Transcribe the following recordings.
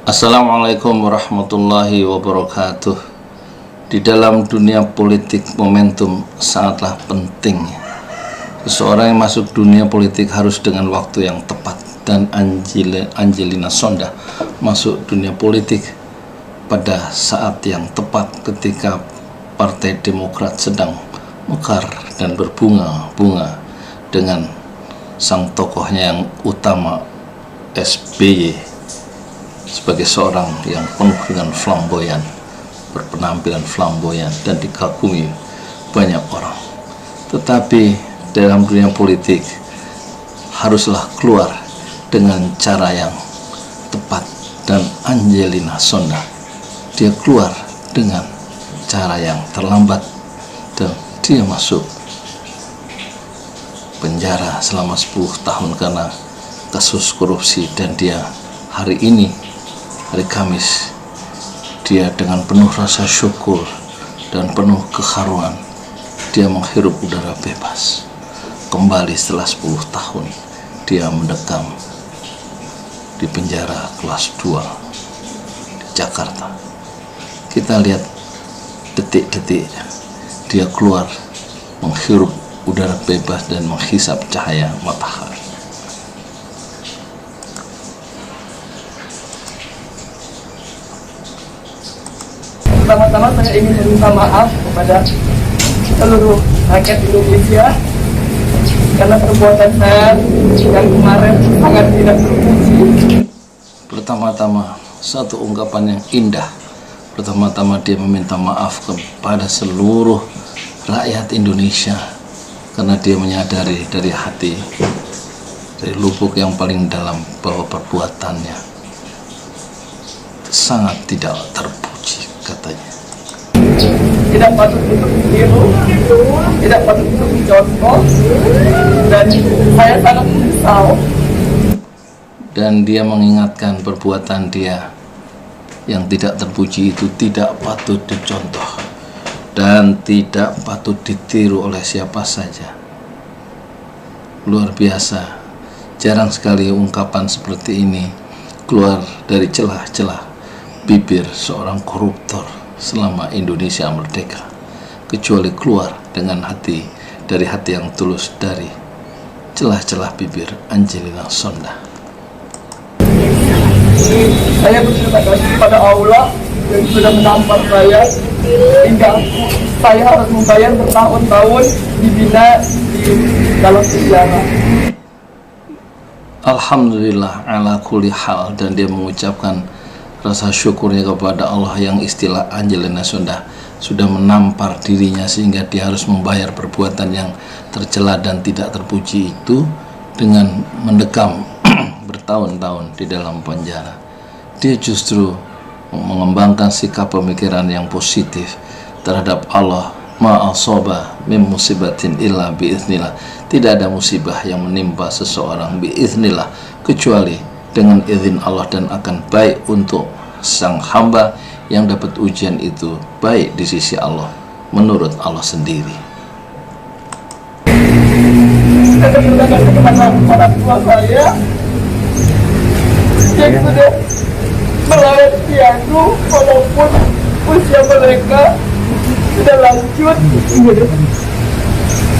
Assalamualaikum warahmatullahi wabarakatuh. Di dalam dunia politik, momentum sangatlah penting. Seseorang yang masuk dunia politik harus dengan waktu yang tepat. Dan Angelina Sonda masuk dunia politik pada saat yang tepat ketika Partai Demokrat sedang mekar dan berbunga-bunga dengan sang tokohnya yang utama, SBY, sebagai seorang yang penuh dengan flamboyan, berpenampilan flamboyan dan dikagumi banyak orang. Tetapi dalam dunia politik haruslah keluar dengan cara yang tepat, dan Angelina Sonda dia keluar dengan cara yang terlambat dan dia masuk penjara selama 10 tahun karena kasus korupsi. Dan dia hari ini, hari Kamis, dia dengan penuh rasa syukur dan penuh keharuan dia menghirup udara bebas kembali setelah 10 tahun dia mendekam di penjara kelas 2 di Jakarta. Kita lihat detik-detik dia keluar menghirup udara bebas dan menghisap cahaya matahari. Pertama-tama saya ingin meminta maaf kepada seluruh rakyat Indonesia karena perbuatan saya yang kemarin sangat tidak terpuji. Pertama-tama, satu ungkapan yang indah. Pertama-tama dia meminta maaf kepada seluruh rakyat Indonesia karena dia menyadari dari hati, dari lubuk yang paling dalam, bahwa perbuatannya sangat tidak terpuji, katanya. Tidak patut untuk ditiru, tidak patut untuk dicontoh, dan saya sangat menyesal. Dan dia mengingatkan perbuatan dia yang tidak terpuji itu tidak patut dicontoh dan tidak patut ditiru oleh siapa saja. Luar biasa, jarang sekali ungkapan seperti ini keluar dari celah-celah bibir seorang koruptor selama Indonesia merdeka, kecuali keluar dengan hati, dari hati yang tulus, dari celah-celah bibir Angelina Sonda. Saya berterima kasih kepada Allah yang sudah menampar saya hingga saya harus membayar bertahun-tahun dibina di dalam penjara. Alhamdulillah ala kulli hal, dan dia mengucapkan rasa syukurnya kepada Allah yang istilah Angelina Sonda sudah menampar dirinya sehingga dia harus membayar perbuatan yang tercela dan tidak terpuji itu dengan mendekam bertahun-tahun di dalam penjara. Dia justru mengembangkan sikap pemikiran yang positif terhadap Allah. Ma'asaba min musibatin illa biiznillah. Tidak ada musibah yang menimpa seseorang biiznillah kecuali dengan izin Allah, dan akan baik untuk sang hamba yang dapat ujian itu, baik di sisi Allah, menurut Allah sendiri. Saya berterima kasih kepada orang tua saya yang sudah merawat piano walaupun usia mereka sudah lanjut.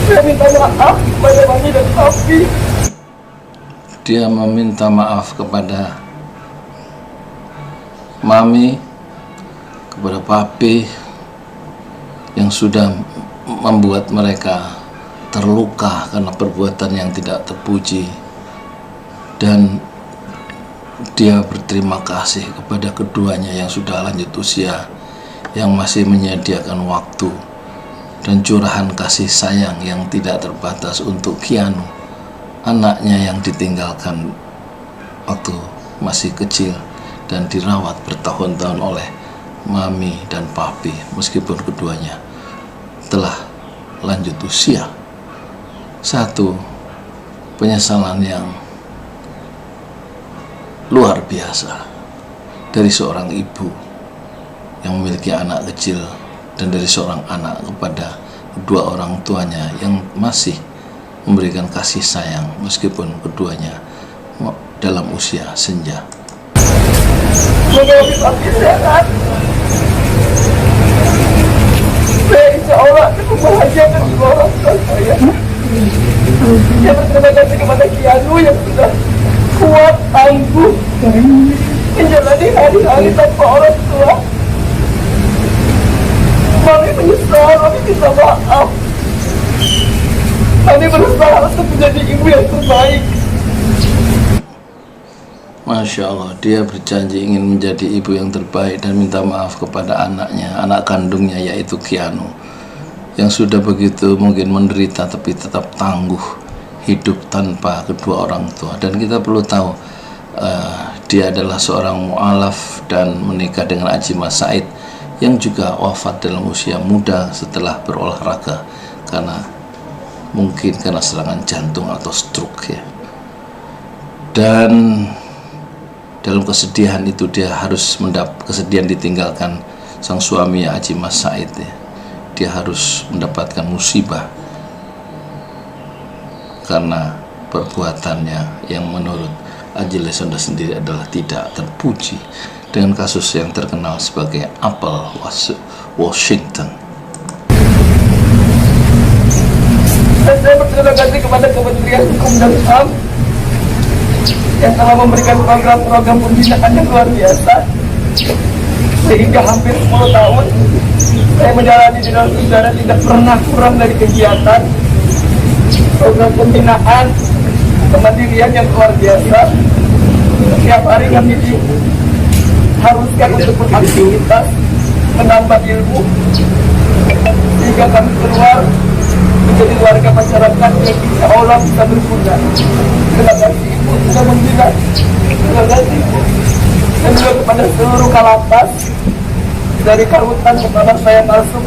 Saya minta maaf kepada mami dan papi. Dia meminta maaf kepada mami, kepada papi yang sudah membuat mereka terluka karena perbuatan yang tidak terpuji, dan dia berterima kasih kepada keduanya yang sudah lanjut usia, yang masih menyediakan waktu dan curahan kasih sayang yang tidak terbatas untuk Kianu, anaknya yang ditinggalkan waktu masih kecil dan dirawat bertahun-tahun oleh mami dan papi, meskipun keduanya telah lanjut usia. Satu penyesalan yang luar biasa dari seorang ibu yang memiliki anak kecil, dan dari seorang anak kepada kedua orang tuanya yang masih memberikan kasih sayang meskipun keduanya dalam usia senja. Semoga Abi sehat. Saya insya Allah akan membahagiakan kedua orang tua saya. Saya berterima kasih kepada Kianu yang sudah kuat, tangguh, menjalani hari-hari tanpa orang tua. Mami menyesal, Mami minta maaf. Mami berusaha untuk menjadi ibu yang terbaik. Masya Allah, dia berjanji ingin menjadi ibu yang terbaik dan minta maaf kepada anaknya, anak kandungnya yaitu Kianu, yang sudah begitu mungkin menderita tapi tetap tangguh hidup tanpa kedua orang tua. Dan kita perlu tahu dia adalah seorang mu'alaf dan menikah dengan Ajimah Said yang juga wafat dalam usia muda setelah berolahraga mungkin karena serangan jantung atau stroke ya. Dan dalam kesedihan itu dia harus kesedihan ditinggalkan sang suami Ajimah Said ya. Dia harus mendapatkan musibah karena perbuatannya yang menurut Anjali Sonda sendiri adalah tidak terpuji dengan kasus yang terkenal sebagai Apple Washington. Dan saya berterima kasih kepada Kementerian Hukum dan HAM yang telah memberikan program-program pembinaan yang luar biasa, sehingga hampir 10 tahun saya menjalani di dalam penjara tidak pernah kurang dari kegiatan program pembinaan kemandirian yang luar biasa. Setiap hari kami diharuskan untuk beraktivitas, menambah ilmu, sehingga kami keluar menjadi warga masyarakat yang insya Allah bisa berguna. Terima kasih Ibu sudah membina. Terima kasih Ibu. Dan juga kepada seluruh Kalapas, dari Karutan kemana saya masuk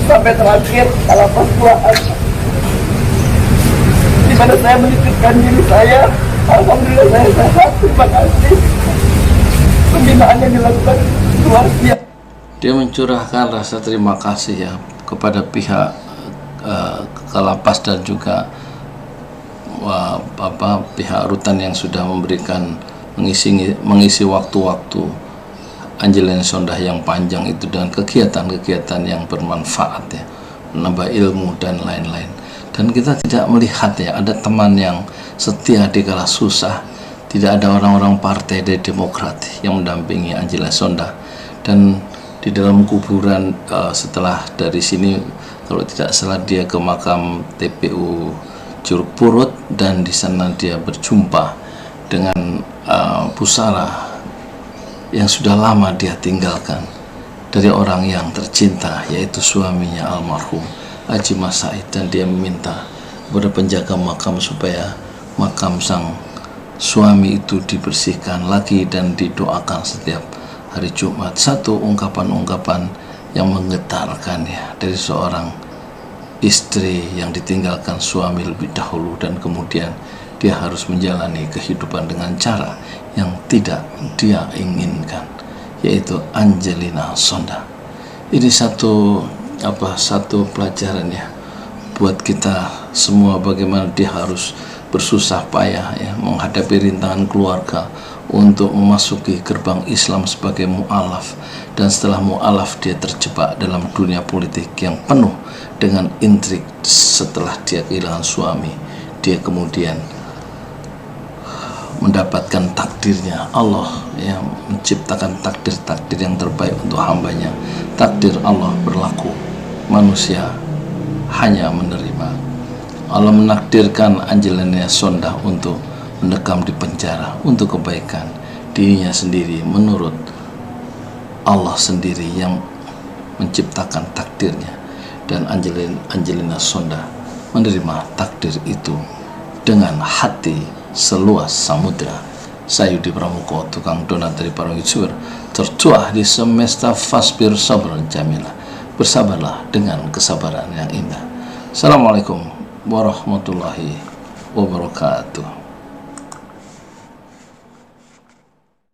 sampai terakhir Kalapas Buahan, di mana saya menitipkan diri saya. Alhamdulillah saya sehat. Terima kasih. Pembinaan yang dilakukan luar biasa. Dia mencurahkan rasa terima kasih ya kepada pihak Kalapas dan juga pihak rutan yang sudah memberikan mengisi waktu-waktu Anjali Sonda yang panjang itu dengan kegiatan-kegiatan yang bermanfaat ya, menambah ilmu dan lain-lain. Dan kita tidak melihat ya ada teman yang setia di kala susah. Tidak ada orang-orang partai Demokrat yang mendampingi Anjali Sonda. Dan di dalam kuburan setelah dari sini, kalau tidak salah dia ke makam TPU Curug Purut, dan di sana dia berjumpa dengan pusara yang sudah lama dia tinggalkan dari orang yang tercinta, yaitu suaminya almarhum Ajimah Said. Dan dia meminta kepada penjaga makam supaya makam sang suami itu dibersihkan lagi dan didoakan setiap hari Jumat. Satu ungkapan-ungkapan yang menggetarkan ya dari seorang istri yang ditinggalkan suami lebih dahulu, dan kemudian dia harus menjalani kehidupan dengan cara yang tidak dia inginkan, yaitu Angelina Sonda. Ini satu pelajaran ya buat kita semua, bagaimana dia harus bersusah payah ya menghadapi rintangan keluarga untuk memasuki gerbang Islam sebagai mu'alaf. Dan setelah mu'alaf dia terjebak dalam dunia politik yang penuh dengan intrik. Setelah dia kehilangan suami, dia kemudian mendapatkan takdirnya. Allah yang menciptakan takdir-takdir yang terbaik untuk hambanya. Takdir Allah berlaku, manusia hanya menerima. Allah menakdirkan Angelina Sonda untuk mendekam di penjara untuk kebaikan dirinya sendiri, menurut Allah sendiri yang menciptakan takdirnya. Dan Angelina Sonda menerima takdir itu dengan hati seluas samudra. Saya Yudi Pramuko, tukang donat dari para youtuber tertuah di semesta. Fasbir sabran jamila, bersabarlah dengan kesabaran yang indah. Assalamualaikum warahmatullahi wabarakatuh.